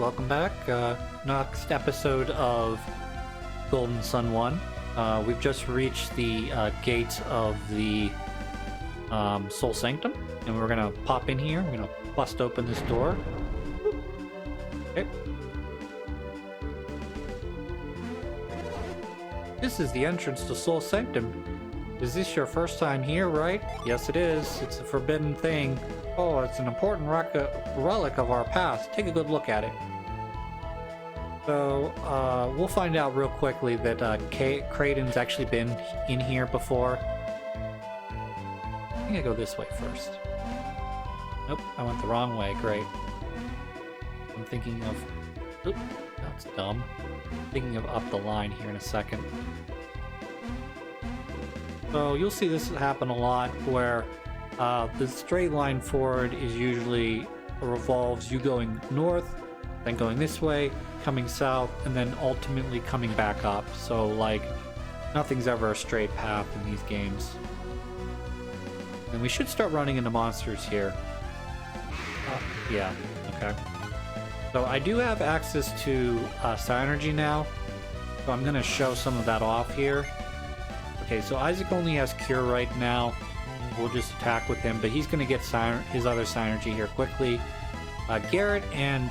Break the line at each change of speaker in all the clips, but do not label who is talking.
welcome back. Next episode of Golden Sun 1. We've just reached the gates of the Sol Sanctum, and we're gonna pop in here. We're gonna bust open this door. Okay. This is the entrance to Sol Sanctum. Is this your first time here, right? Yes, it is. It's a forbidden thing. Oh, it's an important relic of our past. Take a good look at it. So, we'll find out real quickly that Kraden's actually been in here before. I think I go this way first. Nope, I went the wrong way. Great. I'm thinking of... Oop, that's dumb. I'm thinking of up the line here in a second. So, you'll see this happen a lot where the straight line forward is usually revolves you going north, then going this way, coming south, and then ultimately coming back up. So, like, nothing's ever a straight path in these games. And we should start running into monsters here. Yeah, okay. So I do have access to Synergy now, so I'm going to show some of that off here. Okay, so Isaac only has Cure right now. We'll just attack with him, but he's going to get his other Synergy here quickly. Garrett and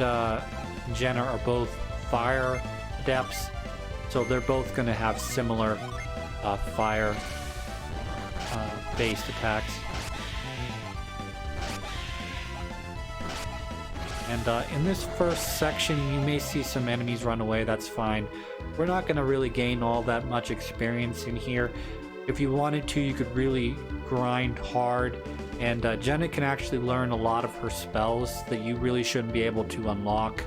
Jenna are both fire adepts, so they're both going to have similar fire based attacks. And in this first section, you may see some enemies run away. That's fine. We're not going to really gain all that much experience in here. If you wanted to, you could really grind hard. And Jenna can actually learn a lot of her spells that you really shouldn't be able to unlock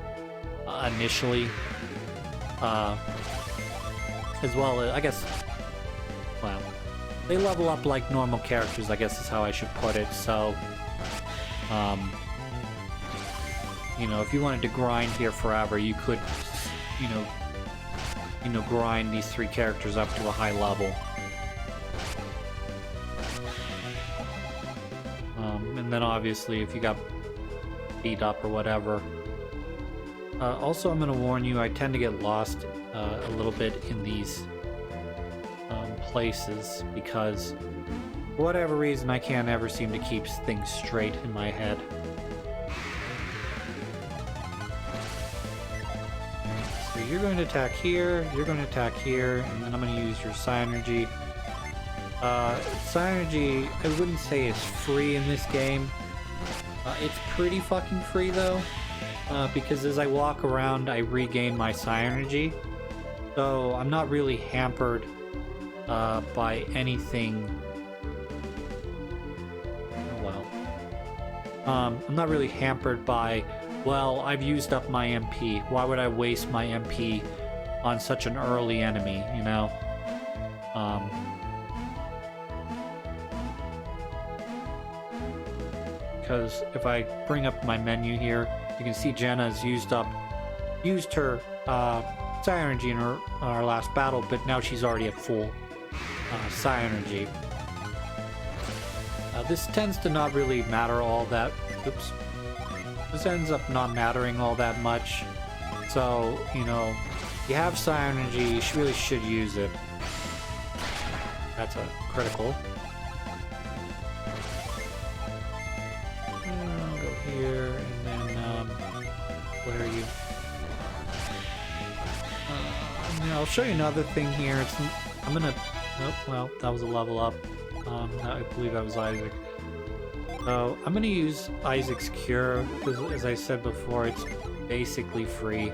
initially. As well as, I guess, well, they level up like normal characters, I guess is how I should put it. So, you know, if you wanted to grind here forever, you could, you know, grind these three characters up to a high level. And then obviously, if you got beat up or whatever. Also, I'm going to warn you, I tend to get lost a little bit in these places because, for whatever reason, I can't ever seem to keep things straight in my head. So you're going to attack here, you're going to attack here, and then I'm going to use your Synergy. Synergy, I wouldn't say is free in this game. It's pretty fucking free though, because as I walk around, I regain my Synergy. So I'm not really hampered by anything. Oh well. I'm not really hampered by, well, I've used up my MP. Why would I waste my MP on such an early enemy, you know? Because if I bring up my menu here, you can see Jenna's used her Synergy in our last battle, but now she's already at full Synergy. This tends to not really matter all that. Oops. This ends up not mattering all that much. So, you know, if you have Synergy, you really should use it. That's a critical. I'll go here, and then, where are you? I'll show you another thing here. I'm gonna... Oh, well, that was a level up. I believe that was Isaac. So, I'm gonna use Isaac's Cure, because as I said before, it's basically free.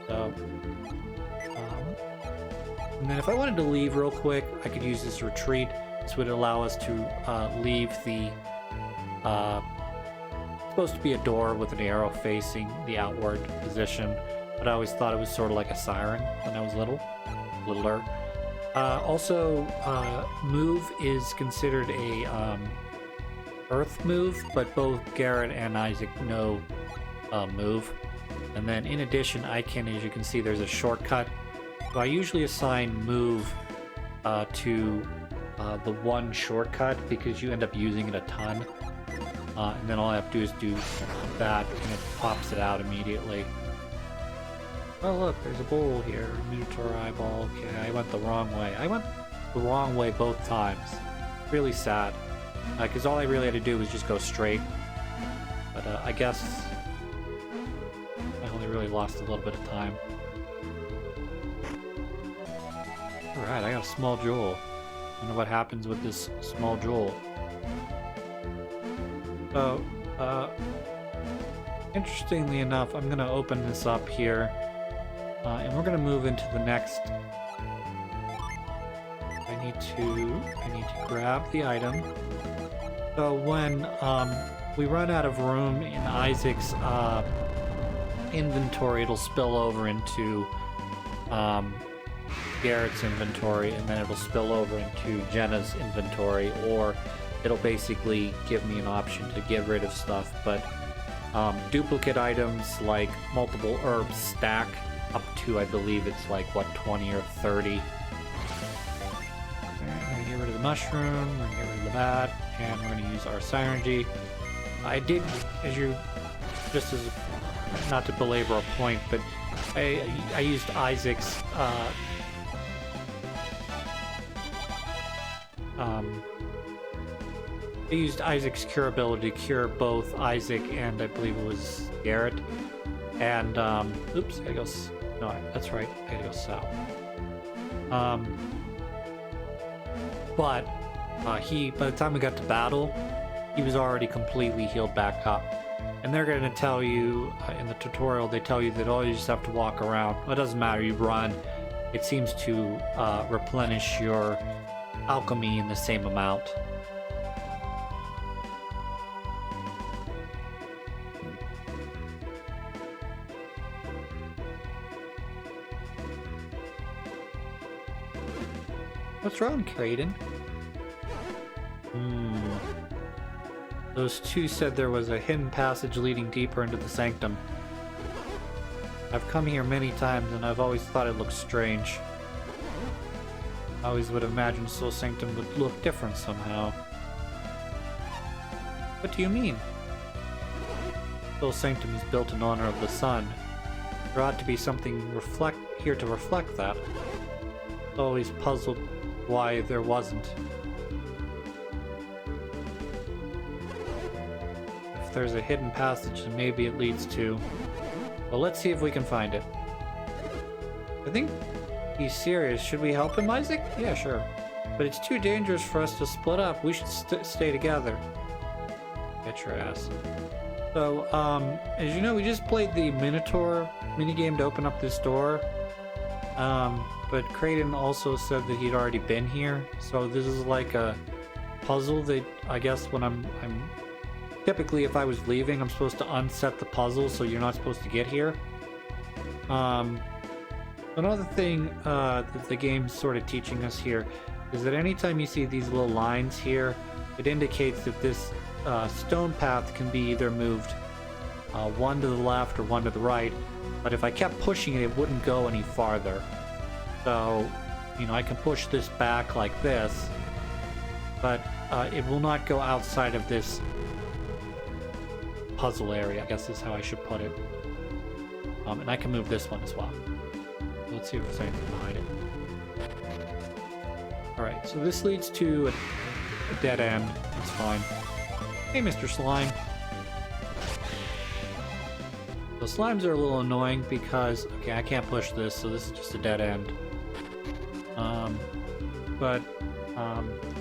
So... and then if I wanted to leave real quick, I could use this Retreat. This would allow us to leave the... supposed to be a door with an arrow facing the outward position, but I always thought it was sort of like a siren when I was littler. Also, move is considered a earth move, but both Garrett and Isaac know move. And then in addition, I can, as you can see, there's a shortcut. So I usually assign move to the one shortcut because you end up using it a ton. And then all I have to do is do that, and it pops it out immediately. Oh look, there's a bowl here, Minotaur eyeball. Okay, I went the wrong way. I went the wrong way both times. Really sad. Because all I really had to do was just go straight. But I guess I only really lost a little bit of time. Alright, I got a small jewel. I wonder what happens with this small jewel. So, interestingly enough, I'm gonna open this up here. And we're gonna move into the next. I need to grab the item. So when we run out of room in Isaac's inventory, it'll spill over into Garrett's inventory, and then it'll spill over into Jenna's inventory, or it'll basically give me an option to get rid of stuff. But duplicate items like multiple herbs stack up to, I believe it's like, what, 20 or 30. Alright, we're gonna get rid of the mushroom, we're gonna get rid of that, and we're gonna use our synergy. I did, just as, not to belabor a point, but I used Isaac's, I used Isaac's cure ability to cure both Isaac and I believe it was Garrett. And, oops, I gotta go, no, that's right, I gotta go south. But by the time we got to battle, he was already completely healed back up. And they're gonna tell you, in the tutorial, they tell you that all you just have to walk around. Well, it doesn't matter, you run. It seems to replenish your alchemy in the same amount. What's wrong, Kraden? Those two said there was a hidden passage leading deeper into the sanctum. I've come here many times and I've always thought it looked strange. I always would imagine Sol Sanctum would look different somehow. What do you mean? Sol Sanctum is built in honor of the sun. There ought to be something here to reflect that. I've always puzzled why there wasn't. If there's a hidden passage, then maybe it leads to... Well, let's see if we can find it. I think he's serious. Should we help him, Isaac? Yeah, sure. But it's too dangerous for us to split up. We should stay together. Get your ass. So, as you know, we just played the Minotaur minigame to open up this door. But Kraden also said that he'd already been here. So this is like a puzzle that I guess when I'm typically, if I was leaving, I'm supposed to unset the puzzle, so you're not supposed to get here. Another thing that the game's sort of teaching us here is that anytime you see these little lines here, it indicates that this stone path can be either moved one to the left or one to the right, but if I kept pushing it, it wouldn't go any farther. So, you know, I can push this back like this, but it will not go outside of this puzzle area, I guess is how I should put it. And I can move this one as well. Let's see if there's anything behind it. Alright, so this leads to a dead end. It's fine. Hey, Mr. Slime. The slimes are a little annoying because, okay, I can't push this, so this is just a dead end.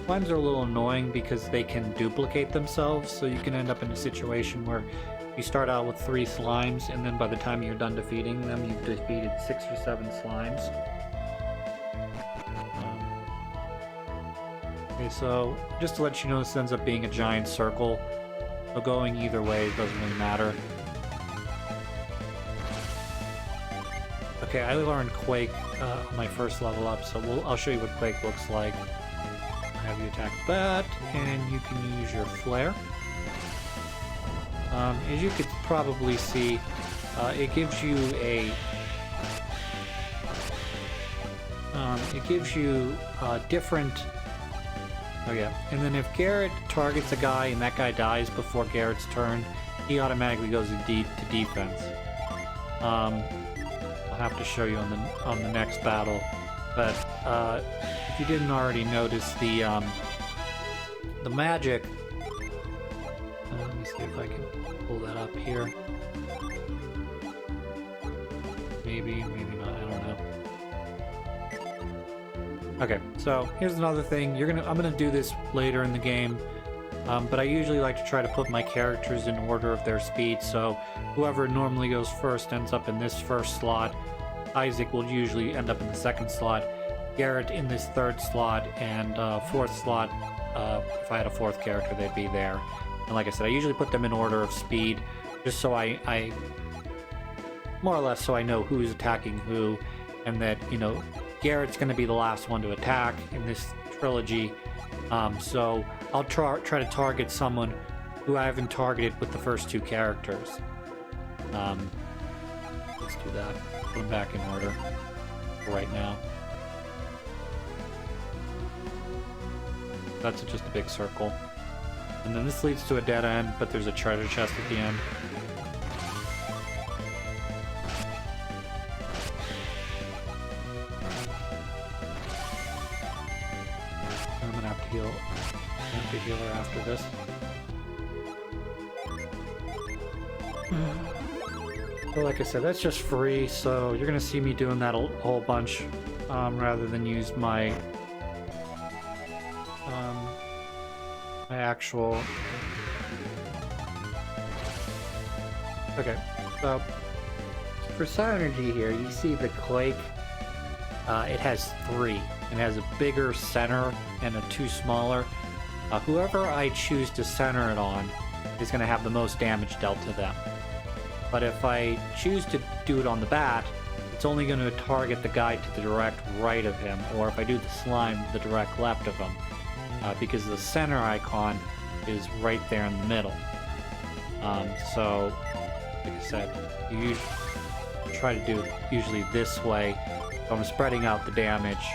Slimes are a little annoying because they can duplicate themselves, so you can end up in a situation where you start out with 3 slimes, and then by the time you're done defeating them, you've defeated 6 or 7 slimes. Okay, so just to let you know, this ends up being a giant circle, so going either way doesn't really matter. Okay, I learned Quake on my first level up, so I'll show you what Quake looks like. Have you attack that, and you can use your flare. As you could probably see, it gives you a different. Oh yeah, and then if Garrett targets a guy and that guy dies before Garrett's turn, he automatically goes to defense. I'll have to show you on the next battle, but if you didn't already notice, the magic. Let me see if I can pull that up here. Maybe not. I don't know. Okay, so here's another thing. I'm gonna do this later in the game, but I usually like to try to put my characters in order of their speed. So whoever normally goes first ends up in this first slot. Isaac will usually end up in the second slot. Garrett in this third slot, and fourth slot. If I had a fourth character, they'd be there. And like I said, I usually put them in order of speed, just so I more or less so I know who's attacking who, and that, you know, Garrett's going to be the last one to attack in this trilogy. So I'll try to target someone who I haven't targeted with the first two characters. Let's do that. Put them back in order for right now. That's just a big circle. And then this leads to a dead end, but there's a treasure chest at the end. I'm gonna have to heal. I have to heal her after this. But like I said, that's just free, so you're gonna see me doing that a whole bunch, rather than use my actual. Okay, so for synergy here, you see the Quake. It has 3. It has a bigger center and a 2 smaller. Whoever I choose to center it on is going to have the most damage dealt to them. But if I choose to do it on the bat, it's only going to target the guy to the direct right of him, or if I do the slime, the direct left of him, because the center icon is right there in the middle. So, like I said, you usually try to do it usually this way. So I'm spreading out the damage.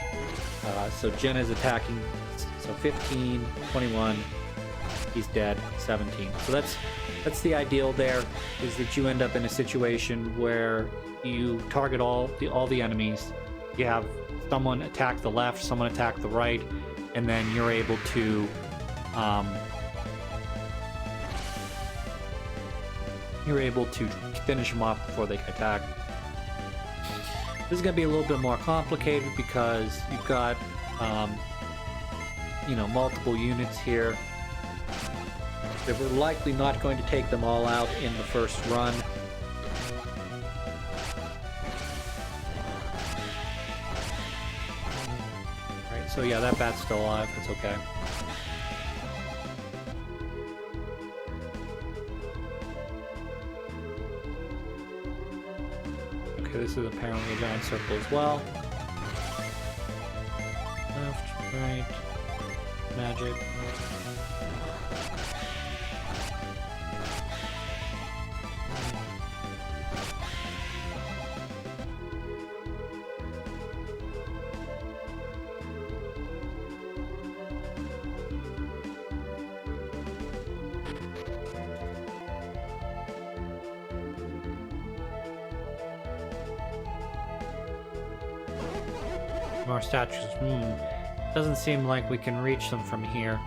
So Jen is attacking, so 15, 21, he's dead, 17. So that's the ideal there, is that you end up in a situation where you target all the enemies. You have someone attack the left, someone attack the right, and then you're able to finish them off before they can attack. This is going to be a little bit more complicated because you've got multiple units here. That we're likely not going to take them all out in the first run. Alright, so yeah, that bat's still alive. That's okay. Okay, this is apparently a giant circle as well. Left, right, magic. More statues. Doesn't seem like we can reach them from here.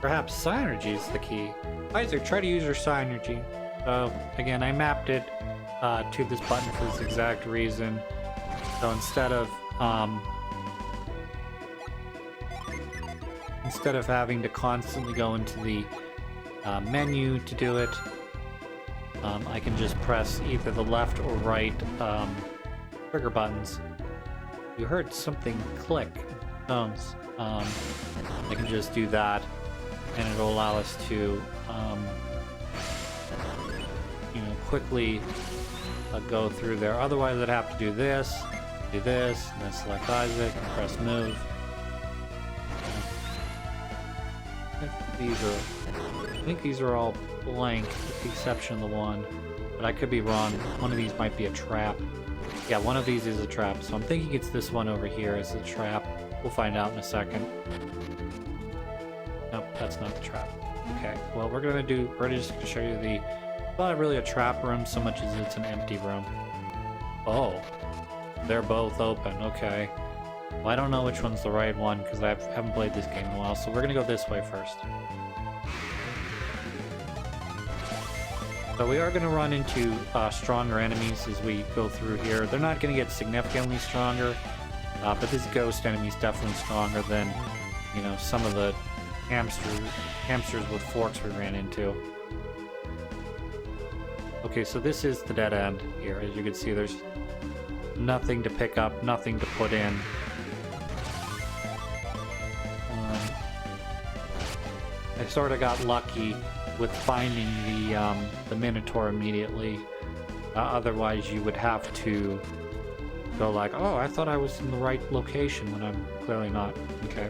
Perhaps synergy is the key. Isaac, try to use your synergy. So again, I mapped it to this button for this exact reason. So instead of having to constantly go into the menu to do it, I can just press either the left or right trigger buttons. You heard something click. Bones. I can just do that, and it'll allow us to, quickly go through there. Otherwise, I'd have to do this, and then select Isaac and press move. I think these are all blank, with the exception of the one, but I could be wrong. One of these might be a trap. Yeah, one of these is a trap, so I'm thinking it's this one over here is a trap. We'll find out in a second. Nope, that's not the trap. Okay, well, we're just gonna show you the, not really a trap room so much as it's an empty room. Oh, they're both open, okay. Well, I don't know which one's the right one because I haven't played this game in a while, so we're gonna go this way first. So we are gonna run into stronger enemies as we go through here. They're not gonna get significantly stronger, but this ghost enemy is definitely stronger than, you know, some of the hamsters with forks we ran into. Okay, so this is the dead end here. As you can see, there's nothing to pick up, nothing to put in. I sort of got lucky with finding the Minotaur immediately. Otherwise, you would have to go like, oh, I thought I was in the right location when I'm clearly not. Okay.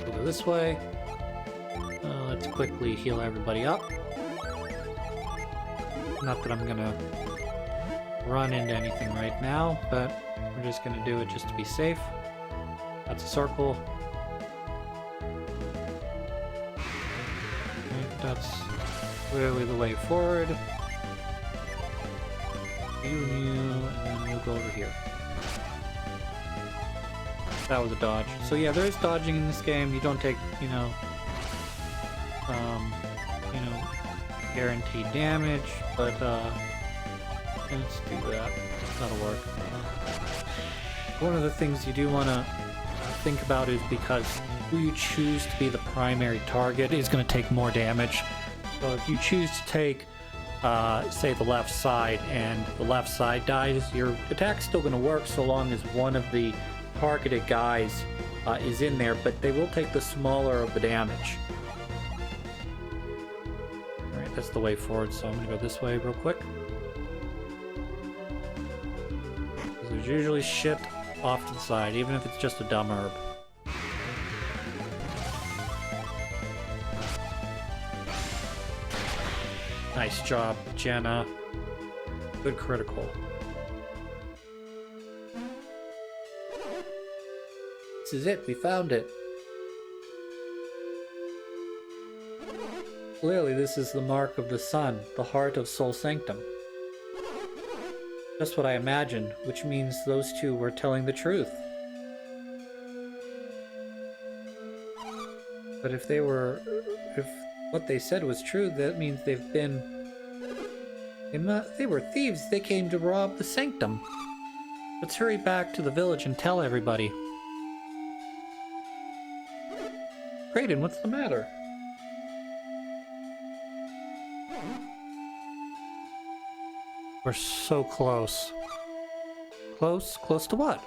We'll go this way. Let's quickly heal everybody up. Not that I'm gonna run into anything right now, but we're just gonna do it just to be safe. That's a circle. Right, that's clearly the way forward. You, and then you'll go over here. That was a dodge. So yeah, there is dodging in this game. You don't take, you know, guaranteed damage, but let's do that. That'll work. One of the things you do want to think about is because who you choose to be the primary target is going to take more damage. So if you choose to take, say, the left side, and the left side dies, your attack's still going to work so long as one of the targeted guys is in there, but they will take the smaller of the damage. Alright, that's the way forward, so I'm going to go this way real quick. There's usually shit off to the side, even if it's just a dumb herb. Nice job, Jenna. Good critical. This is it, we found it. Clearly this is the mark of the sun, the heart of Sol Sanctum. Just what I imagined, which means those two were telling the truth. But if what they said was true, that means they were thieves. They came to rob the sanctum. Let's hurry back to the village and tell everybody. Kraden, what's the matter? We're so close. Close? Close to what?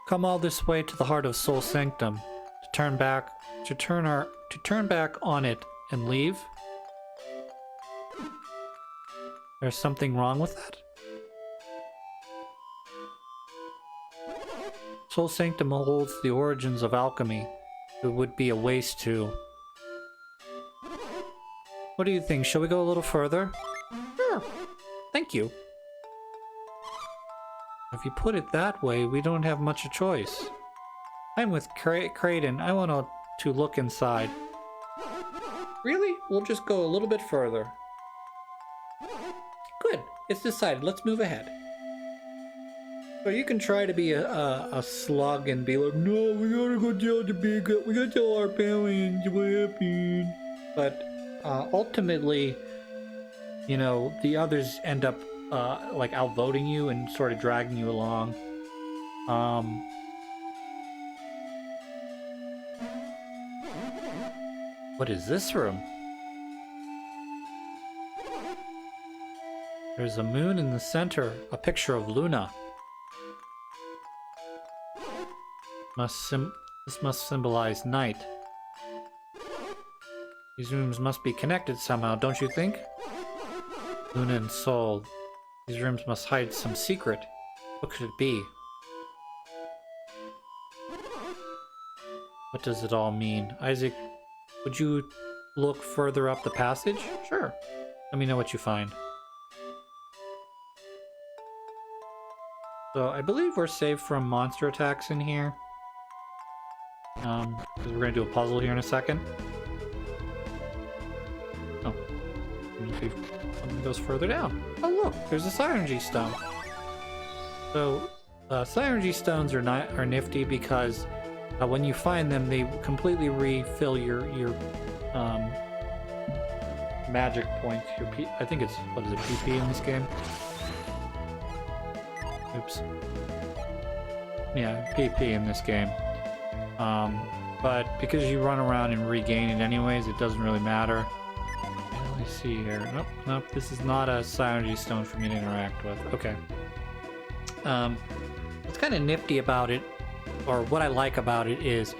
Come all this way to the heart of Sol Sanctum to turn back on it and leave? There's something wrong with that? Sol Sanctum holds the origins of alchemy. It would be a waste to... What do you think? Shall we go a little further? Sure. Thank you. If you put it that way, we don't have much of a choice. I'm with Kraden. I want to look inside. Really? We'll just go a little bit further. Good. It's decided. Let's move ahead. So you can try to be a slug and be like, no, we gotta go tell the big guy. We gotta tell our parents what happened. But ultimately, you know, the others end up like outvoting you and sort of dragging you along. What is this room? There's a moon in the center, a picture of Luna. This must symbolize night. These rooms must be connected somehow, don't you think? Luna and Sol. These rooms must hide some secret. What could it be? What does it all mean? Isaac, would you look further up the passage? Sure. Let me know what you find. So, I believe we're safe from monster attacks in here. because we're going to do a puzzle here in a second. Oh. Maybe something goes further down. Oh, look, there's a Synergy Stone. So, Synergy Stones are nifty because when you find them, they completely refill your magic points. I think it's, what is it, PP in this game? Oops. Yeah, PP in this game. But because you run around and regain it anyways, it doesn't really matter. Let me see here. Nope, this is not a Synergy Stone for me to interact with. Okay. What's kind of nifty about it, or what I like about it is,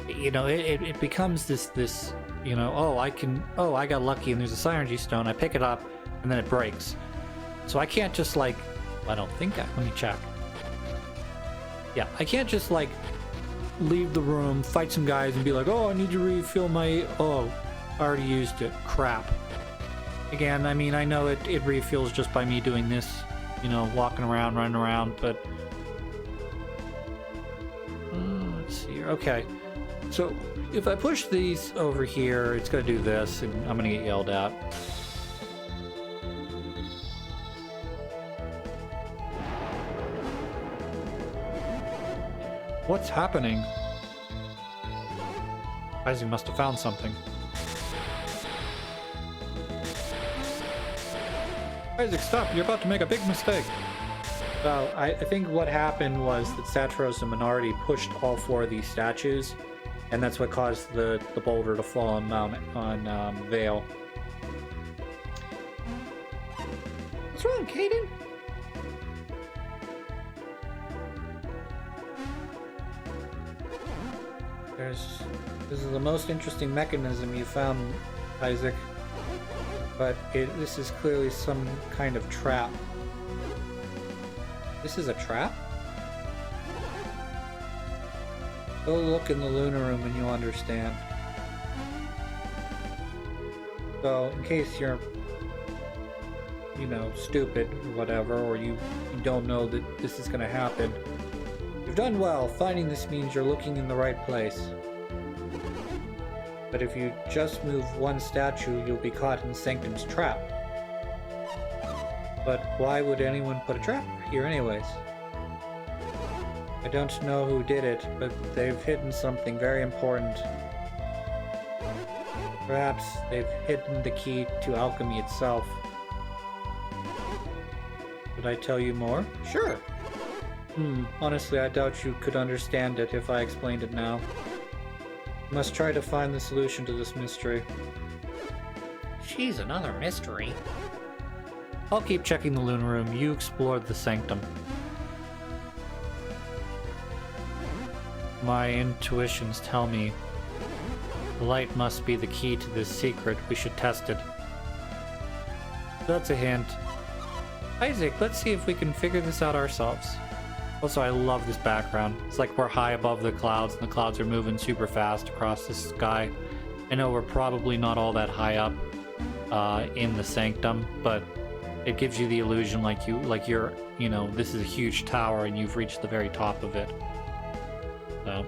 you know, it becomes this, you know, oh, I got lucky and there's a Synergy Stone, I pick it up, and then it breaks. So I can't just like, let me check. Yeah, I can't just like leave the room, fight some guys, and be like, oh, I need to refill my, oh, I already used it, crap. Again, I mean, I know it refills just by me doing this, you know, walking around, running around, but let's see here. Okay, so if I push these over here, it's gonna do this, and I'm gonna get yelled at. What's happening? Isaac must have found something. Isaac, stop! You're about to make a big mistake! So, I think what happened was that Satros and Minardi pushed all four of these statues, and that's what caused the boulder to fall on Vale. What's wrong, Caden? This is the most interesting mechanism you found, Isaac. But this is clearly some kind of trap. This is a trap? Go look in the Lunar Room and you'll understand. So, in case you're, you know, stupid or whatever, or you don't know that this is gonna happen, you've done well. Finding this means you're looking in the right place. But if you just move one statue, you'll be caught in Sanctum's trap. But why would anyone put a trap here anyways? I don't know who did it, but they've hidden something very important. Perhaps they've hidden the key to alchemy itself. Should I tell you more? Sure. Honestly, I doubt you could understand it if I explained it now. You must try to find the solution to this mystery. She's another mystery. I'll keep checking the Lunar Room. You explore the Sanctum. My intuitions tell me the light must be the key to this secret. We should test it. That's a hint. Isaac, let's see if we can figure this out ourselves. Also, I love this background. It's like we're high above the clouds, and the clouds are moving super fast across the sky. I know we're probably not all that high up in the Sanctum, but it gives you the illusion like you're, you know, this is a huge tower and you've reached the very top of it. So.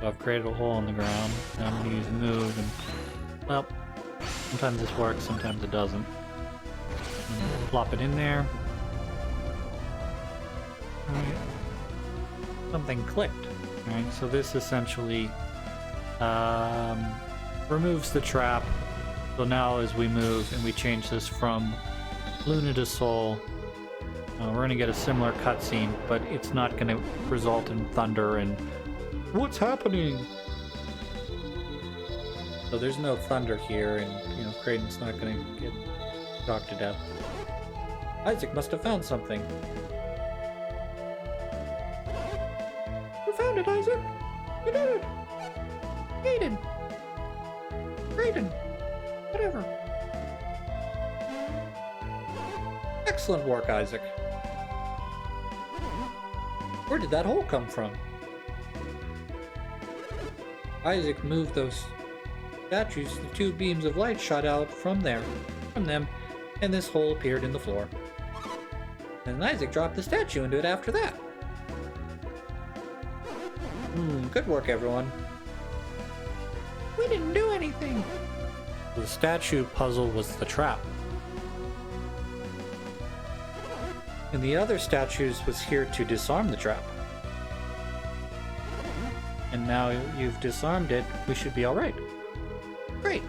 So I've created a hole in the ground, and I'm going to use move, and, well, sometimes this works, sometimes it doesn't. Plop it in there. Alright. Something clicked. Alright, so this essentially removes the trap. So now as we move and we change this from Luna to Sol, we're going to get a similar cutscene, but it's not going to result in thunder and what's happening? So there's no thunder here, and, you know, Kraden's not going to get shocked to death. Isaac must have found something. You found it, Isaac! You did it! Aiden! Raiden. Whatever. Excellent work, Isaac. Where did that hole come from? Isaac moved those statues. The two beams of light shot out from them, and this hole appeared in the floor. And Isaac dropped the statue into it after that. Good work, everyone. We didn't do anything. The statue puzzle was the trap. And the other statues was here to disarm the trap. And now you've disarmed it, we should be alright. Great.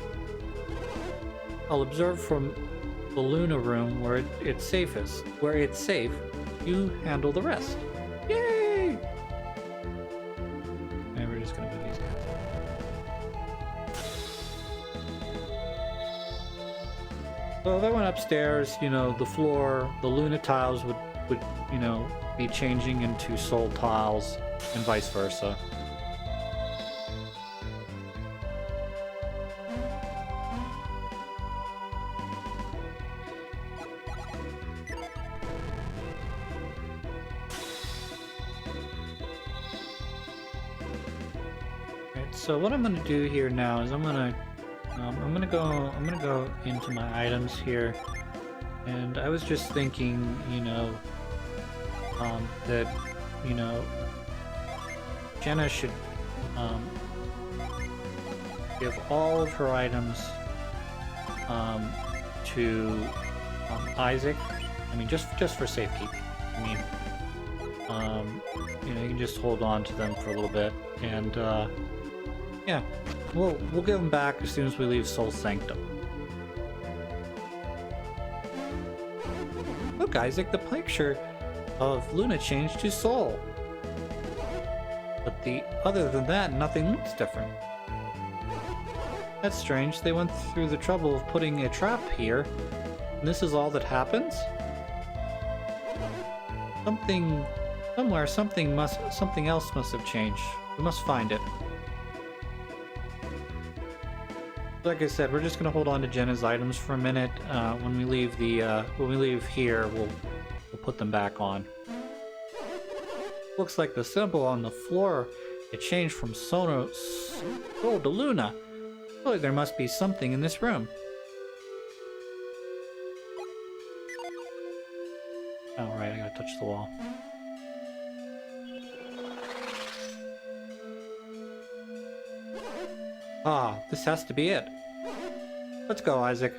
I'll observe from the Luna room where it's safest. Where it's safe, you handle the rest. Yay! And we're just gonna move these guys. So if I went upstairs, you know, the floor, the Luna tiles would you know, be changing into Sol tiles and vice versa. So what I'm gonna do here now is I'm gonna go into my items here, and I was just thinking, you know, that, you know, Jenna should give all of her items to Isaac. I mean, just for safekeeping. I mean, you know, you can just hold on to them for a little bit, and yeah, we'll give them back as soon as we leave Sol Sanctum. Look, Isaac, the picture of Luna changed to Sol. But other than that, nothing looks different. That's strange. They went through the trouble of putting a trap here, and this is all that happens? Something else must have changed. We must find it. Like I said, we're just gonna hold on to Jenna's items for a minute. When we leave here, we'll put them back on. Looks like the symbol on the floor, it changed from Sol to Luna. Oh, there must be something in this room. Oh, right, I gotta touch the wall. Ah, this has to be it. Let's go, Isaac.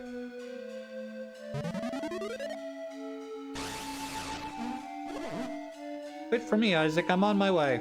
Wait for me, Isaac. I'm on my way.